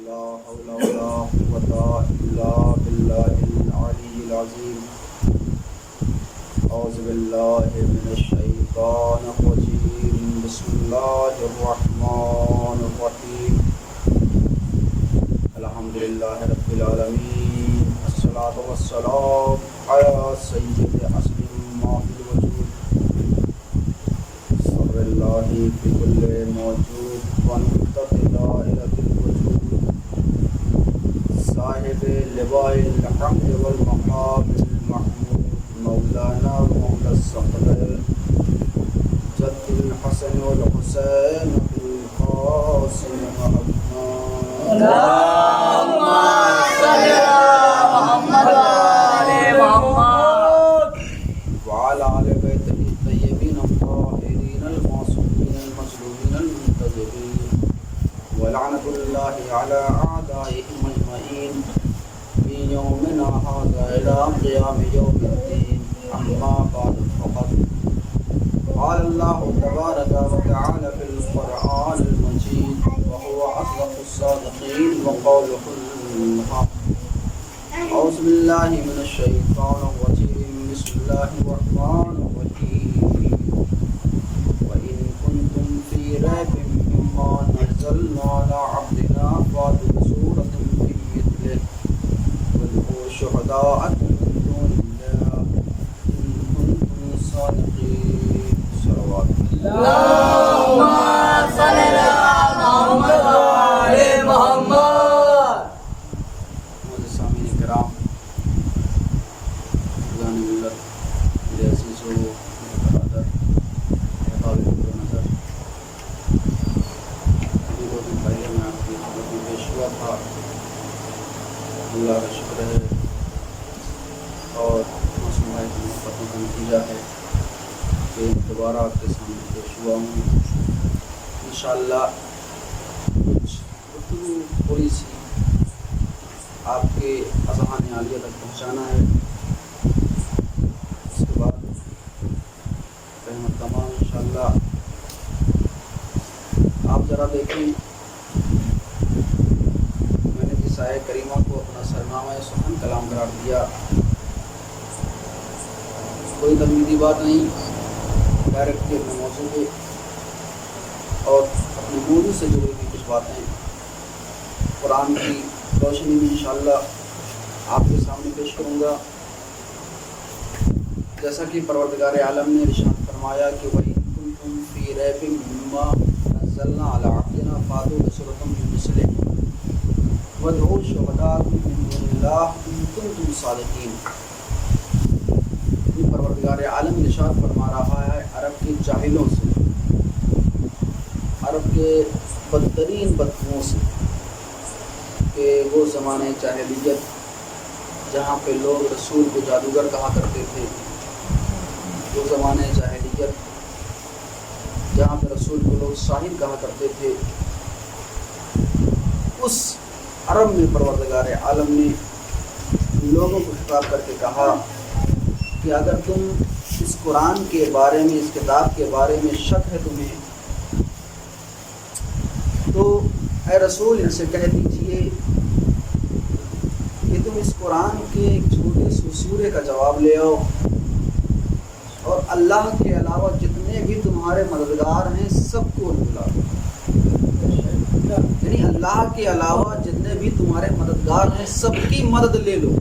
لا حول ولا قوة إلا بالله العلي العظيم. أعوذ بالله من الشيطان الرجيم. بسم الله الرحمن الرحيم. الحمد لله رب العالمين. الصلاة والسلام على سيد أصل ما في الوجود. صبر الله في كل موجود ونقطة دائرة الوجود. صاحب لواء الحمد والمقام المحمود مولانا ومولى الصقر جد الحسن والحسين بالقاسم محمد. اللهم صل على محمد وعلى محمد وعلى آل بيته الطيبين الطاهرين المعصومين المظلومين المنتظرين ولعنة الله على أعدائهم أجمعين من يومنا هذا إلى قيام يوم الدين. أما بعد فقد قال الله تبارك وتعالى في القرآن المجيد وهو أصدق الصادقين وقوله الحق. أعوذ بالله من الشيطان الرجيم. بسم الله الرحمن الرحيم. وإن كنتم في ريب مما نزلنا على عبدنا فأتوا بسورة من مثله وادعوا شهداءكم من دون الله إن كنتم صادقين. صلوات اللهم صل على محمد وعلى محمد. سامعین کرام، خدا نے ملت میرے عزیز و برادر قابل نظر، ابھی 2 دن پہلے میں آپ کی خدمت میں پیش ہوا تھا. اللہ کا شکر ہے اور موسم بھائی کی محبتوں کا نتیجہ ہے کہ دوبارہ آپ کے سامنے پیش ہوا ہوں. انشاءاللہ کچھ گفتگو تھوڑی سی آپ کے اذہان عالیہ تک پہنچانا ہے. اس کے بعد رحمت تمام انشاءاللہ. آپ ذرا دیکھیں، میں نے جس آیہ کریمہ کو اپنا سرنامہ سخن کلام قرار دیا، کوئی تنقیدی بات نہیں، ڈائریکٹ کے اپنے موضوع پہ اور اپنے موضوع سے جڑی ہوئی کچھ باتیں قرآن کی روشنی میں انشاءاللہ آپ کے سامنے پیش کروں گا. جیسا کہ پروردگار عالم نے ارشاد فرمایا کہ وَإِن كُنتُمْ فِي رَيْبٍ مِّمَّا نَزَّلْنَا عَلَىٰ عَبْدِنَا فَأْتُوا بِسُورَةٍ مِّن مِّثْلِهِ وَادْعُوا شُهَدَاءَكُم مِّن دُونِ اللَّهِ إِن كُنتُمْ صَادِقِينَ. پروردگار عالم ارشاد فرما رہا ہے عرب کے جاہلوں سے، عرب کے بدترین بدخواؤں سے، کہ وہ زمانے جاہلیت جہاں پہ لوگ رسول کو جادوگر کہا کرتے تھے، وہ زمانے جاہلیت جہاں پہ رسول کو لوگ ساحر کہا کرتے تھے، اس عرب میں پروردگار عالم نے لوگوں کو خطاب کر کے کہا کہ اگر تم اس قرآن کے بارے میں، اس کتاب کے بارے میں شک ہے تمہیں، تو اے رسول ان سے کہہ دیجئے کہ تم اس قرآن کے ایک چھوٹے سے سورے کا جواب لے آؤ اور اللہ کے علاوہ جتنے بھی تمہارے مددگار ہیں سب کو بلا دو. یعنی اللہ کے علاوہ جتنے بھی تمہارے مددگار ہیں سب کی مدد لے لو،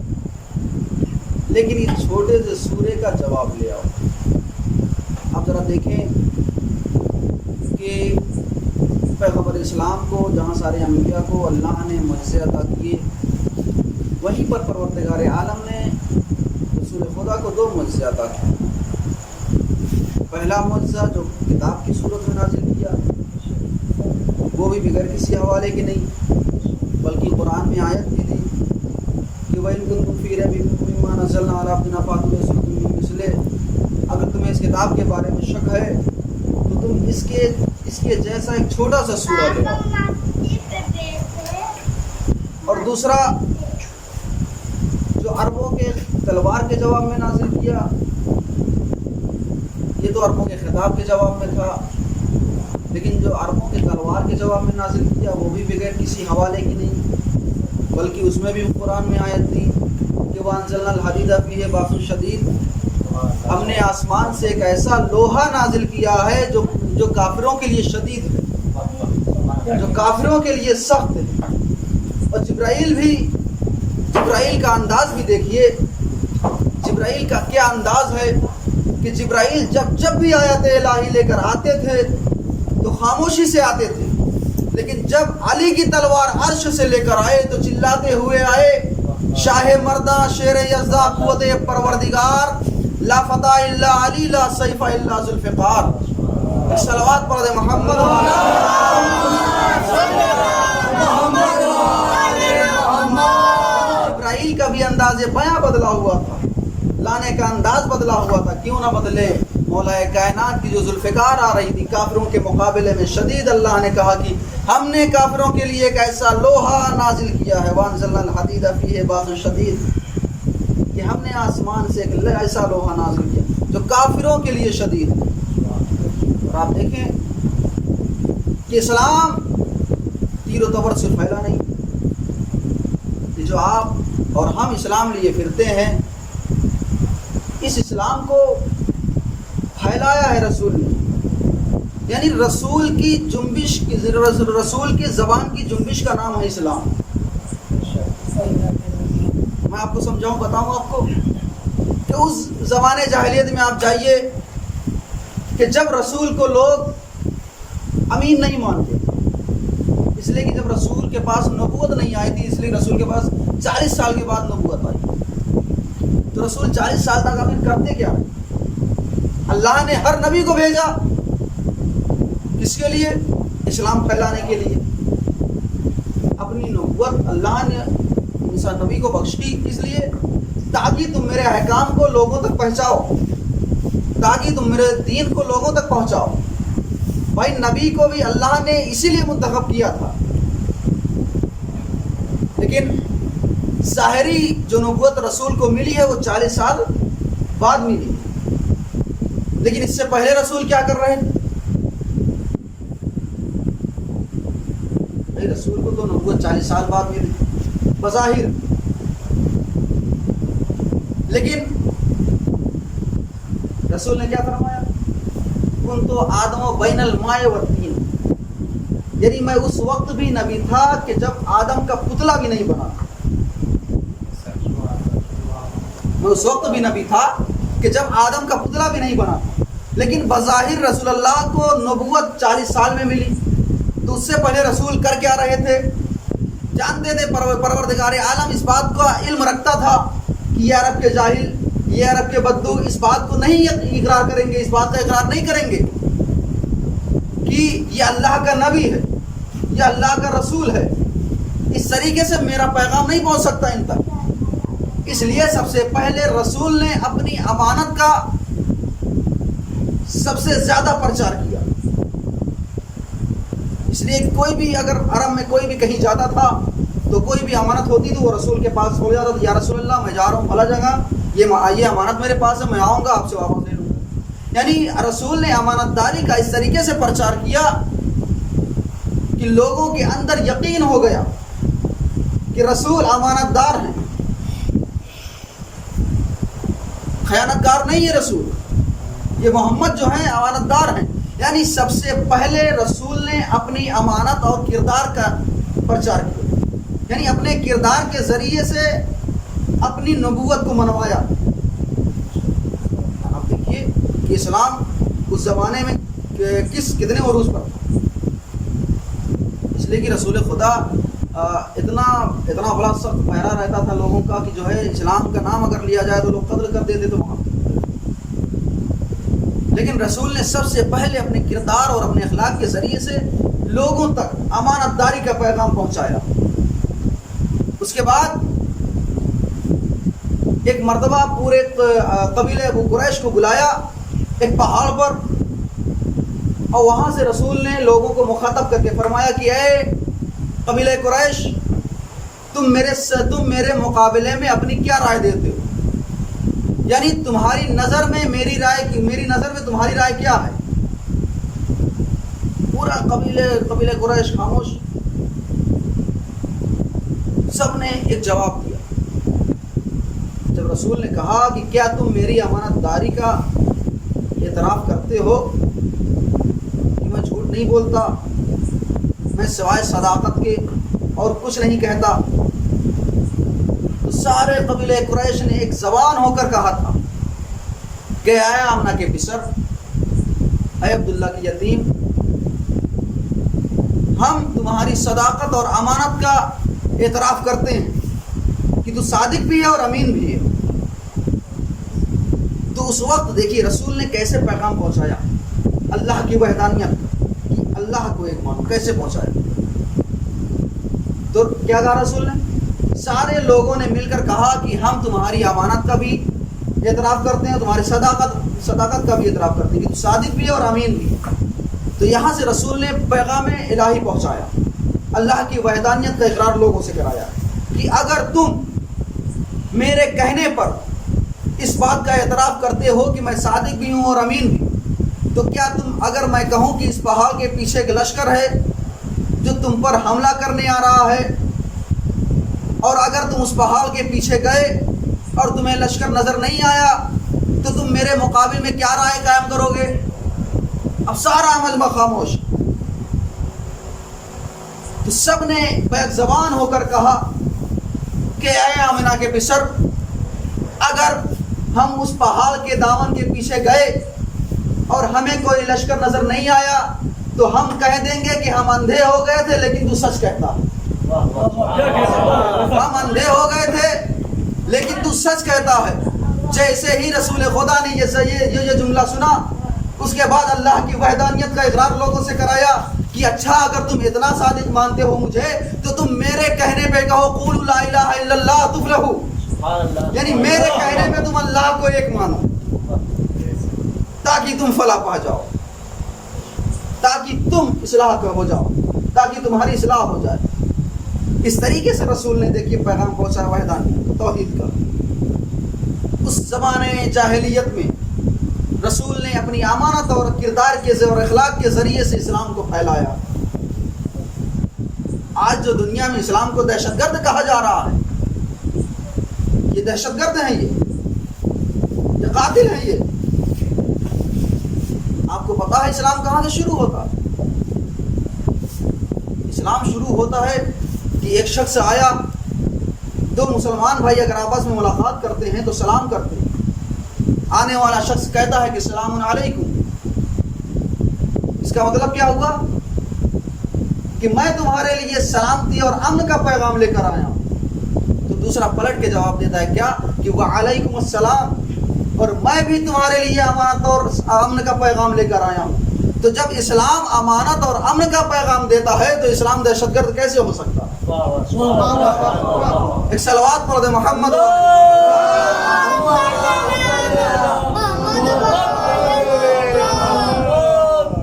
لیکن اس چھوٹے سے سورے کا جواب لے آؤ. آپ ذرا دیکھیں کہ پیغمبر اسلام کو، جہاں سارے انبیاء کو اللہ نے معجزے عطا کیے، وہیں پر پروردگار عالم نے رسول خدا کو 2 معجزے عطا کیے. پہلا معجزہ جو کتاب کی صورت میں نازل کیا، وہ بھی بغیر کسی حوالے کے نہیں، بلکہ قرآن میں آیت بھی تھی کہ وَإِن كُنتُمْ فِي رَيْبٍ مِّمَّا نَزَّلْنَا عَلَىٰ عَبْدِنَا فَأْتُوا بِسُورَةٍ مِّن مِّثْلِهِ. اگر تمہیں اس کتاب کے بارے میں شک ہے تو تم اس کے جیسا ایک چھوٹا سا سورہ لے آؤ. اور دوسرا جو عربوں کے تلوار کے جواب میں نازل کیا، یہ تو عربوں کے خطاب کے جواب میں تھا، لیکن جو عربوں کے تلوار کے جواب میں نازل کیا وہ بھی بغیر کسی حوالے کی نہیں، بلکہ اس میں بھی قرآن میں آیت تھی کہ وَأَنزَلْنَا الْحَدِيدَ فِيهِ بَأْسٌ شَدِيدٌ، ہم نے آسمان سے ایک ایسا لوہا نازل کیا ہے جو کافروں کے لیے شدید ہے، جو کافروں کے لیے سخت ہے۔ اور جبرائیل کا انداز بھی دیکھیے، جبرائیل کا کیا انداز ہے کہ جبرائیل جب بھی آیت الہی لے کر آتے تھے تو خاموشی سے آتے تھے، لیکن جب علی کی تلوار عرش سے لے کر آئے تو چلاتے ہوئے آئے، شاہ مردہ شیر یزدہ قوت پروردگار، لا فتح الا علی لا سیف الا ذوالفقار۔ صلوات پڑھ دے محمد جبرائیل کا بھی انداز بیاں بدلا ہوا تھا، لانے کا انداز بدلا ہوا تھا، کیوں نہ بدلے؟ مولا کائنات کی جو ذوالفقار آ رہی تھی کافروں کے مقابلے میں شدید، اللہ نے کہا کہ ہم نے کافروں کے لیے ایک ایسا لوہا نازل کیا ہے، وَأَنزَلْنَا الْحَدِيدَ فِيهِ بَأْسٌ شَدِيدٌ، کہ ہم نے آسمان سے ایک ایسا لوہا نازل کیا جو کافروں کے لیے شدید ہے۔ اور آپ دیکھیں کہ اسلام تیر و تبر سے پھیلا نہیں، یہ جو آپ اور ہم اسلام لیے پھرتے ہیں، اس اسلام کو پھیلایا ہے رسول نے، یعنی رسول کی جنبش، رسول کی زبان کی جنبش کا نام ہے اسلام۔ میں آپ کو سمجھاؤں، بتاؤں آپ کو کہ اس زمانے جاہلیت میں آپ جائیے کہ جب رسول کو لوگ امین نہیں مانتے، اس لیے کہ جب رسول کے پاس نبوت نہیں آئی تھی، اس لیے رسول کے پاس 40 سال کے بعد نبوت آئی، تو رسول 40 سال تک امین کرتے کیا رہے؟ اللہ نے ہر نبی کو بھیجا، کس کے لیے؟ اسلام پھیلانے کے لیے۔ اپنی نبوت اللہ نے موسیٰ نبی کو بخشی، اس لیے تاکہ تم میرے احکام کو لوگوں تک پہنچاؤ، تاکہ تم میرے دین کو لوگوں تک پہنچاؤ۔ بھائی نبی کو بھی اللہ نے اسی لیے منتخب کیا تھا، لیکن ظاہری جو نبوت رسول کو ملی ہے وہ 40 سال بعد ملی، لیکن اس سے پہلے رسول کیا کر رہے تھے؟ رسول کو تو نبوت 40 سال بعد ملی بظاہر، لیکن رسول نے کیا فرمایا؟ کن تو آدم و بین الماء والطین، یعنی میں اس وقت بھی نبی تھا کہ جب آدم کا پتلا بھی نہیں بنا، میں اس وقت بھی نبی تھا کہ جب آدم کا پتلا بھی نہیں بنا، لیکن بظاہر رسول اللہ کو نبوت 40 سال میں ملی، تو اس سے پہلے رسول کر کیا رہے تھے؟ جانتے تھے پروردگار عالم اس بات کا علم رکھتا تھا کہ یہ عرب کے جاہل، یہ عرب کے بدو اس بات کو نہیں اقرار کریں گے، اس بات کا اقرار نہیں کریں گے کہ یہ اللہ کا نبی ہے، یہ اللہ کا رسول ہے، اس طریقے سے میرا پیغام نہیں پہنچ سکتا ان تک۔ اس لیے سب سے پہلے رسول نے اپنی امانت کا سب سے زیادہ پرچار کیا، اس لیے کوئی بھی اگر عرب میں کوئی بھی کہیں جاتا تھا تو کوئی بھی امانت ہوتی تو وہ رسول کے پاس ہو جاتا تھا، یا رسول اللہ میں جا رہا ہوں فلاں جگہ، یہ امانت میرے پاس ہے، میں آؤں گا آپ سے واپس لے لوں گا۔ یعنی رسول نے امانت داری کا اس طریقے سے پرچار کیا کہ لوگوں کے اندر یقین ہو گیا کہ رسول امانت دار ہیں، خیانت کار نہیں ہے رسول، یہ محمد جو ہیں امانت دار ہیں۔ یعنی سب سے پہلے رسول نے اپنی امانت اور کردار کا پرچار کیا، یعنی اپنے کردار کے ذریعے سے اپنی نبوت کو منوایا۔ آپ دیکھیے کہ اسلام اس زمانے میں کتنے عروج پر تھا، اس لیے کہ رسول خدا اتنا بڑا سخت پہرا رہتا تھا لوگوں کا کہ جو ہے اسلام کا نام اگر لیا جائے تو لوگ قتل کر دیتے تو وہاں، لیکن رسول نے سب سے پہلے اپنے کردار اور اپنے اخلاق کے ذریعے سے لوگوں تک امانت داری کا پیغام پہنچایا۔ اس کے بعد ایک مرتبہ پورے قبیلے ابو قریش کو بلایا ایک پہاڑ پر، اور وہاں سے رسول نے لوگوں کو مخاطب کر کے فرمایا کہ اے قبیلہ قریش، تم میرے مقابلے میں اپنی کیا رائے دیتے ہو؟ یعنی تمہاری نظر میں میری نظر میں تمہاری رائے کیا ہے؟ پورا قبیلہ قریش خاموش. سب نے ایک جواب دیا. جب رسول نے کہا کہ کیا تم میری امانت داری کا اعتراف کرتے ہو کہ میں جھوٹ نہیں بولتا, میں سوائے صداقت کے اور کچھ نہیں کہتا, تو سارے قبیلہ قریش نے ایک زبان ہو کر کہا تھا کہ اے آمنہ کے پسر, اے عبداللہ کی یتیم, ہم تمہاری صداقت اور امانت کا اعتراف کرتے ہیں کہ تو صادق بھی ہے اور امین بھی ہے. تو اس وقت دیکھیے رسول نے کیسے پیغام پہنچایا اللہ کی وحدانیت کہ اللہ کو ایک مانو, کیسے پہنچایا. تو کیا کہا رسول نے؟ سارے لوگوں نے مل کر کہا کہ ہم تمہاری امانت کا بھی اعتراف کرتے ہیں, تمہاری صداقت کا بھی اعتراف کرتے ہیں کہ تو صادق بھی ہے اور امین بھی ہے. تو یہاں سے رسول نے پیغام الہی پہنچایا, اللہ کی وحدانیت کا اقرار لوگوں سے کرایا کہ اگر تم میرے کہنے پر اس بات کا اعتراف کرتے ہو کہ میں صادق بھی ہوں اور امین بھی, تو کیا تم, اگر میں کہوں کہ اس پہاڑ کے پیچھے ایک لشکر ہے جو تم پر حملہ کرنے آ رہا ہے, اور اگر تم اس پہاڑ کے پیچھے گئے اور تمہیں لشکر نظر نہیں آیا تو تم میرے مقابل میں کیا رائے قائم کرو گے؟ اب سارا مجمع خاموش. تو سب نے بیک زبان ہو کر کہا کہ اے آمنہ کے پسر, اگر ہم اس پہاڑ کے دامن کے پیچھے گئے اور ہمیں کوئی لشکر نظر نہیں آیا تو ہم کہہ دیں گے کہ ہم اندھے ہو گئے تھے لیکن تو سچ کہتا. ہم اندھے ہو گئے تھے لیکن تو سچ کہتا ہے. جیسے ہی رسول خدا نے یہ جملہ سنا, اس کے بعد اللہ کی وحدانیت کا اقرار لوگوں سے کرایا کہ اچھا اگر تم اتنا صادق مانتے ہو مجھے تو تم میرے کہنے پہ کہو قولوا لا الہ الا اللہ تفلحوا, یعنی میرے کہنے پہ تم اللہ کو ایک مانو تاکہ تم فلاح پا جاؤ, تاکہ تم اصلاح کا ہو جاؤ, تاکہ تمہاری اصلاح ہو جائے. اس طریقے سے رسول نے دیکھیے پیغام پہنچا وحدانیت توحید کا. اس زمانے جاہلیت میں رسول نے اپنی امانت اور کردار کے اور اخلاق کے ذریعے سے اسلام کو پھیلایا. آج جو دنیا میں اسلام کو دہشت گرد کہا جا رہا ہے, یہ دہشت گرد ہیں, یہ قاتل ہیں. یہ آپ کو پتا ہے اسلام کہاں سے شروع ہوتا ہے؟ اسلام شروع ہوتا ہے کہ ایک شخص آیا, دو مسلمان بھائی اگر آپس میں ملاقات کرتے ہیں تو سلام کرتے ہیں. آنے والا شخص کہتا ہے کہ السلام علیکم. اس کا مطلب کیا ہوا کہ میں تمہارے لیے سلامتی اور امن کا پیغام لے کر آیا ہوں. تو دوسرا پلٹ کے جواب دیتا ہے کیا کہ وعلیکم السلام, اور میں بھی تمہارے لیے امانت اور امن کا پیغام لے کر آیا ہوں. تو جب اسلام امانت اور امن کا پیغام دیتا ہے تو اسلام دہشت گرد کیسے ہو سکتا؟ ایک صلوات پڑھ دے محمد.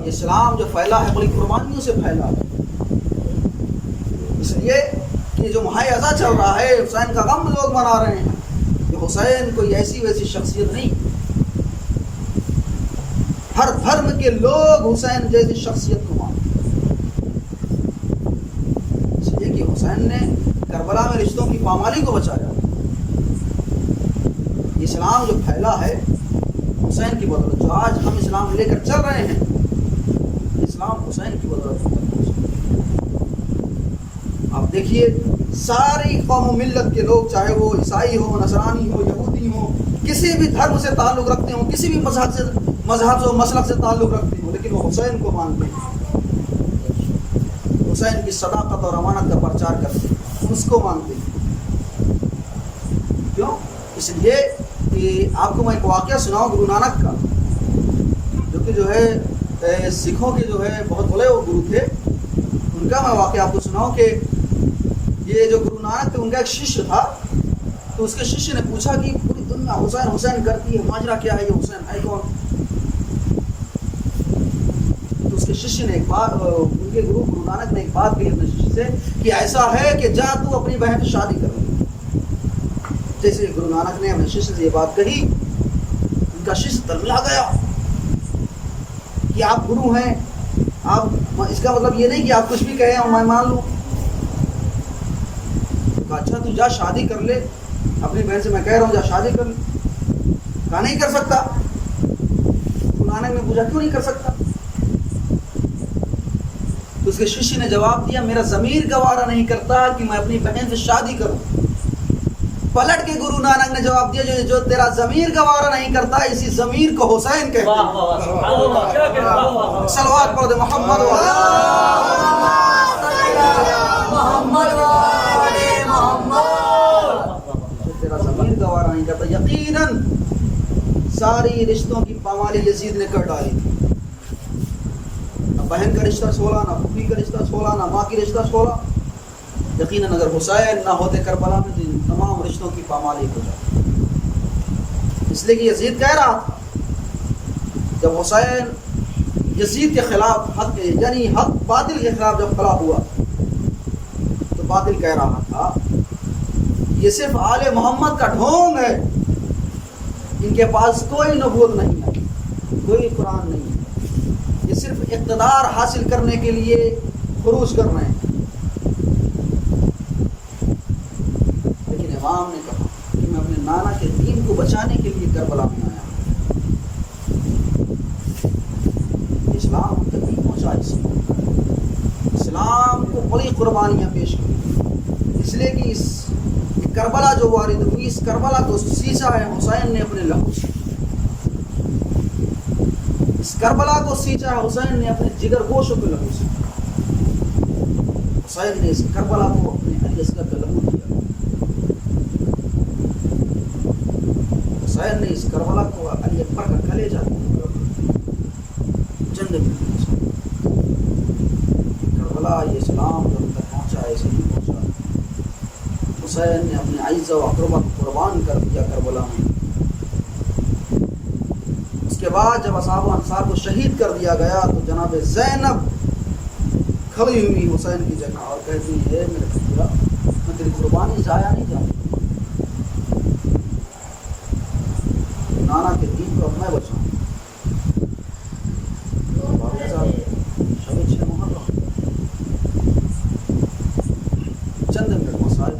اسلام جو پھیلا ہے بڑی قربانیوں سے پھیلا ہے. اس لیے کہ جو ماہ ازا چل رہا ہے, حسین کا غم لوگ منا رہے ہیں, کہ حسین کوئی ایسی ویسی شخصیت نہیں. ہر دھرم کے لوگ حسین جیسی شخصیت کو مانتے. اس لیے کہ حسین نے کربلا میں رشتوں کی پامالی کو بچایا. اسلام جو پھیلا ہے حسین کی بدولت, جو آج ہم اسلام لے کر چل رہے ہیں, اسلام حسین کی بدولت. آپ دیکھیے ساری قوم و ملت کے لوگ, چاہے وہ عیسائی ہو, نصرانی ہو, یہودی ہو, کسی بھی دھرم سے تعلق رکھتے ہوں, کسی بھی مذہب و مسلک سے تعلق رکھتے ہوں, لیکن وہ حسین کو مانتے ہیں. حسین کی صداقت اور امانت کا پرچار کرتے ہیں, اس کو مانتے ہیں. کیوں؟ اس لیے کہ آپ کو میں ایک واقعہ سناؤں گرو نانک کا, جو ہے سکھوں کے جو ہے بہت بڑے وہ گرو تھے. ان کا میں واقعہ آپ کو سناؤں کہ یہ جو گرو نانک تھے ان کا ایک ششیہ تھا. تو اس کے ششیہ نے پوچھا کہ پوری دنیا حسین حسین کرتی ہے, ماجرا کیا ہے, یہ حسین ہے کون؟ تو اس کے ششیہ نے ایک بات, ان کے گرو نانک نے ایک بات کہی اپنے ششیہ سے کہ ایسا ہے کہ جا تو اپنی بہن سے شادی کر. جیسے گرو نانک نے اپنے ششیہ سے یہ بات کہی, ان کا ششیہ تلملا گیا کہ آپ گرو ہیں, آپ اس کا مطلب یہ نہیں کہ آپ کچھ بھی کہیں اور میں مان لوں. اچھا تو جا شادی کر لے, اپنی بہن سے میں کہہ رہا ہوں جا شادی کر لے. کہا نہیں کر سکتا. نانک نے پوچھا کیوں نہیں کر سکتا؟ تو اس کے شیشی نے جواب دیا میرا ضمیر گوارا نہیں کرتا کہ میں اپنی بہن سے شادی کروں. پلٹ کے گرو نانک نے جواب دیا جو تیرا ضمیر گوارا نہیں کرتا اسی ضمیر کو حسین کہتے ہیں. صلوات پڑھ دے محمد تیرا ضمیر گوارا نہیں کرتا. یقیناً ساری رشتوں کی پامالی یزید نے کر ڈالی تھی. نہ بہن کا رشتہ 16, نہ پھوپھی کا رشتہ 16, نہ ماں کی رشتہ 16. یقیناً اگر حسین نہ ہوتے کربلا میں تو تمام رشتوں کی پامالی ہو جاتی. اس لیے کہ یزید کہہ رہا تھا جب حسین یزید کے خلاف حق یعنی حق باطل کے خلاف جب کھڑا ہوا تو باطل کہہ رہا تھا یہ صرف آل محمد کا ڈھونگ ہے, ان کے پاس کوئی نبوت نہیں ہے, کوئی قرآن نہیں ہے, یہ صرف اقتدار حاصل کرنے کے لیے خروج کر رہے ہیں. لیکن امام نے کہا کہ میں اپنے نانا کے دین کو بچانے کے لیے کربلا میں آیا. اسلام تک نہیں پہنچا, اسلام کو بڑی قربانیاں پیش کی. اس لیے کہ اس کربلا جو وارد ہوئی اس کربلا کو سیچا ہے حسین نے اپنے لہو سے. اس کربلا کو سیچا ہے حسین نے اپنے جگر گوشوں کے لہو سے. حسین نے اس کربلا کو اپنے علی اصغر کا لہو دیا. حسین نے اس کربلا کو علی اکبر کا کلیجہ دیا. جنگ میں کربلا یہ اسلام جو تک پہنچا ہے اسے نہیں پہنچا. حسین نے اپنے عیزہ و اقربہ کو قربان کر دیا کربلا میں. اس کے بعد جب اصحاب و انصار کو شہید کر دیا گیا تو جناب زینب کھڑی ہوئی حسین کی جگہ اور کہتی ہے میرے بھیا میں تیری قربانی ضائع نہیں جاؤں, نانا کے دین کو اب میں بچاؤں. چند منٹ مسائل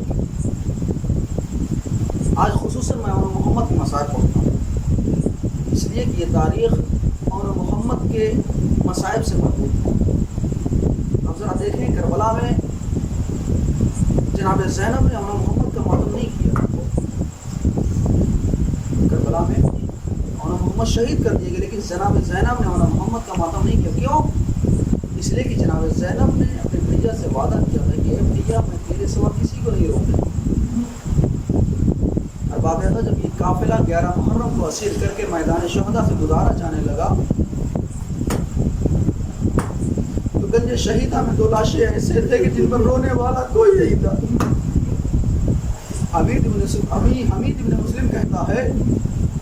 آج خصوصاً میں عمر محمد کے مسائل پڑھتا ہوں اس لیے کہ یہ تاریخ عمر محمد کے مصائب سے مربوط ہے. اب ذرا دیکھیں کربلا میں جناب زینب نے عمر محمد کا ماتم نہیں کیا. کربلا میں عمر محمد شہید کر دیے گئے لیکن جناب زینب نے عمر محمد کا ماتم نہیں کیا. کیوں؟ اس لیے کہ جناب زینب نے اپنے بھیا سے وعدہ کیا تھا کہ اے بھیا میں تیرے سوا کسی کو نہیں روکوں. ارباب اعظم جب یہ قافلہ 11 محرم کو اسیر کر کے میدان شہداء سے گزارا جانے لگا تو گنج شہیدہ میں 2 لاشیں ایسے تھے کہ جن پر رونے والا کوئی نہیں تھا. حمید ابن مسلم کہتا ہے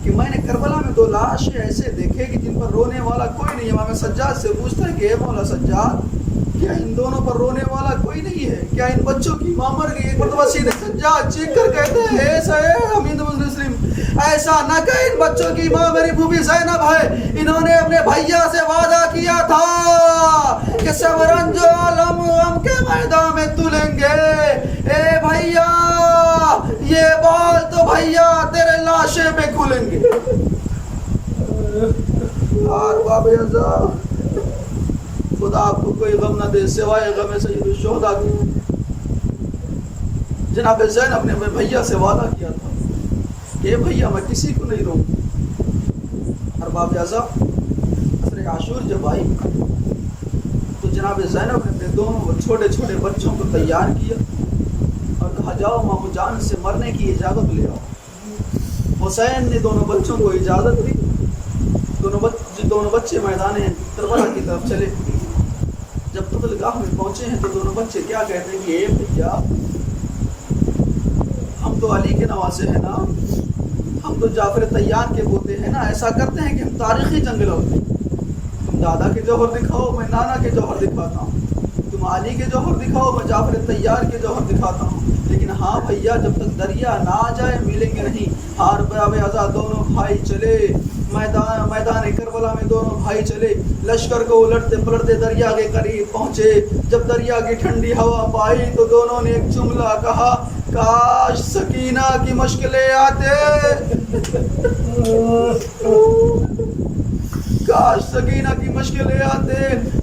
کہ میں نے کربلا میں 2 لاشیں ایسے دیکھے کہ جن پر رونے والا کوئی نہیں. امام سجاد سے پوچھتا ہے کہ اے مولا سجاد کیا ان دونوں پر رونے والا کوئی نہیں ہے؟ کیا ان بچوں کی ماں مر گئی؟ ایک مرتبہ سیدھے سجاد چیخ کر کہتے ہیں ایسا ہے حمید ابن مسلم ایسا نہ کہ ان بچوں کی ماں میری پھوپھی زینب ہے. انہوں نے اپنے بھیا سے وعدہ کیا تھا کہ سورنج عالم ہم کے میدان میں تلیں گے. اے بھیا یہ بال تو بھیا تیرے لاشے پہ کھلیں گے. اور باب اعظم خدا آپ کو کوئی غم نہ دے سوائے غم سید الشہداء کی. جناب زینب نے اپنے بھیا سے وعدہ کیا تھا کہ بھیا میں کسی کو نہیں روکوں. اور باب اعظم عصر عاشور جب آئی تو جناب زینب نے اپنے دونوں چھوٹے چھوٹے بچوں کو تیار کیا اور کہا جاؤ مامو جان سے مرنے کی اجازت لے آؤ. حسین نے دونوں بچوں کو اجازت دی. دونوں بچے میدان کربلا کی طرف چلے. جب قتل گاہ میں پہنچے ہیں تو دونوں بچے کیا کہتے ہیں کہ اے بھیا ہم تو علی کے نواسے ہیں نا, ہم تو جعفر طیار کے پوتے ہیں نا. ایسا کرتے ہیں کہ ہم تاریخی جنگ لڑتے ہیں. تم دادا کے جوہر دکھاؤ میں نانا کے جوہر دکھاتا ہوں, تم علی کے جوہر دکھاؤ میں جعفر طیار کے جوہر دکھاتا ہوں. لیکن ہاں بھیا جب تک دریا نہ آ جائے ملیں گے نہیں. ہار باب اعظم دونوں بھائی چلے میدان کربلا میں دونوں بھائی چلے، لشکر کو الٹتے پلٹتے دریا کے قریب پہنچے۔ جب دریا کی ٹھنڈی ہوا پائی تو دونوں نے ایک جملہ کہا، کاش سکینہ کی مشکلیں آتے، کاش سکینہ کی مشکلیں آتے۔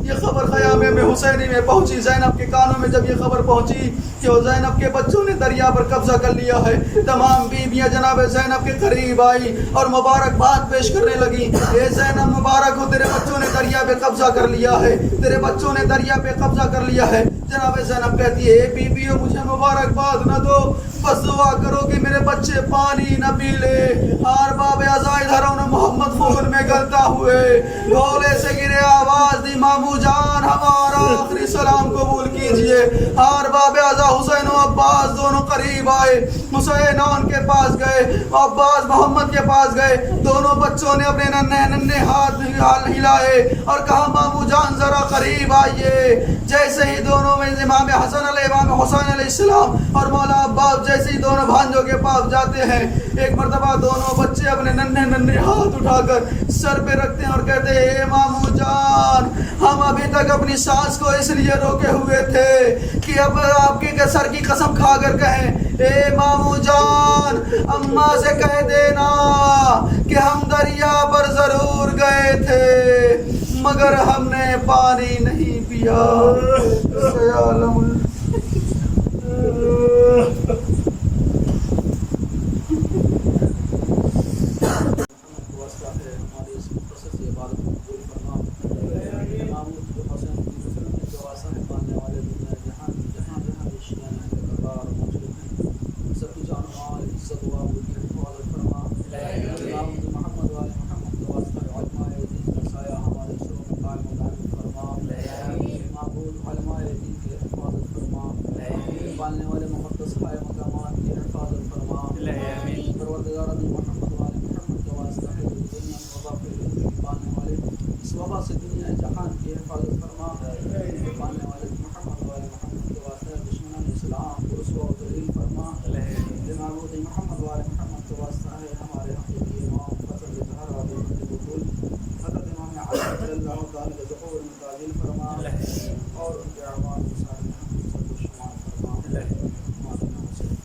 یہ خبر خیامے میں حسینی میں پہنچی، زینب کے کانوں میں جب یہ خبر پہنچی کہ وہ زینب کے بچوں نے دریا پر قبضہ کر لیا ہے، تمام بیویاں جناب زینب کے قریب آئی اور مبارکباد پیش کرنے لگی۔ اے زینب مبارک ہو، تیرے بچوں نے دریا پہ قبضہ کر لیا ہے، تیرے بچوں نے دریا پہ قبضہ کر لیا ہے۔ جناب زینب کہتی ہے، اے بیویوں مجھے مبارکباد نہ دو، بس دعا کرو کہ میرے بچے پانی نہ پی لے۔ ہار باب ازائی دھروں نے محمد خون میں گلتا ہوئے گھولے سے گرے آواز دی، مامو جان ہمارا آخری سلام قبول کیجئے۔ ہار باب ازا حسین و عباس دونوں قریب آئے، حسین ان کے پاس گئے، عباس محمد کے پاس گئے۔ دونوں بچوں نے اپنے ننھے ہاتھ ہلائے اور کہا، مامو جان ذرا قریب آئیے۔ جیسے ہی دونوں میں امام حسن علیہ امام حسین علیہ السلام اور مولا عباس جیسے ہی دونوں بھانجوں کے پاس جاتے ہیں، ایک مرتبہ دونوں بچے اپنے ننھے ہاتھ اٹھا کر سر پہ رکھتے ہیں اور کہتے ہیں، اے مامو جان ہم ابھی تک اپنی سانس کو اس لیے روکے ہوئے تھے کہ اب آپ کے سر کی قسم کھا کر کہیں، اے مامو جان اماں سے کہہ دینا کہ ہم دریا پر ضرور گئے تھے مگر ہم نے پانی نہیں پیا۔ پالنے والے مقدس خائے مقامات کی حفاظت فرما، پروردگار محمد والے محمد کے واسطہ ہے دنیا میں وبا پالنے والے اس وبا سے دنیا جہان کی حفاظت فرما، پالنے والے محمد والے محمد کے واسطہ دشمنان اسلام کو رسوا و ذلیل فرما، معبود محمد والے محمد کے واسطہ ہے ہمارے حقیقی امام فضل ظہر اور بلند بطول حضرت امام علی رضی اللہ تعالی ظہور میں تعظیم فرما۔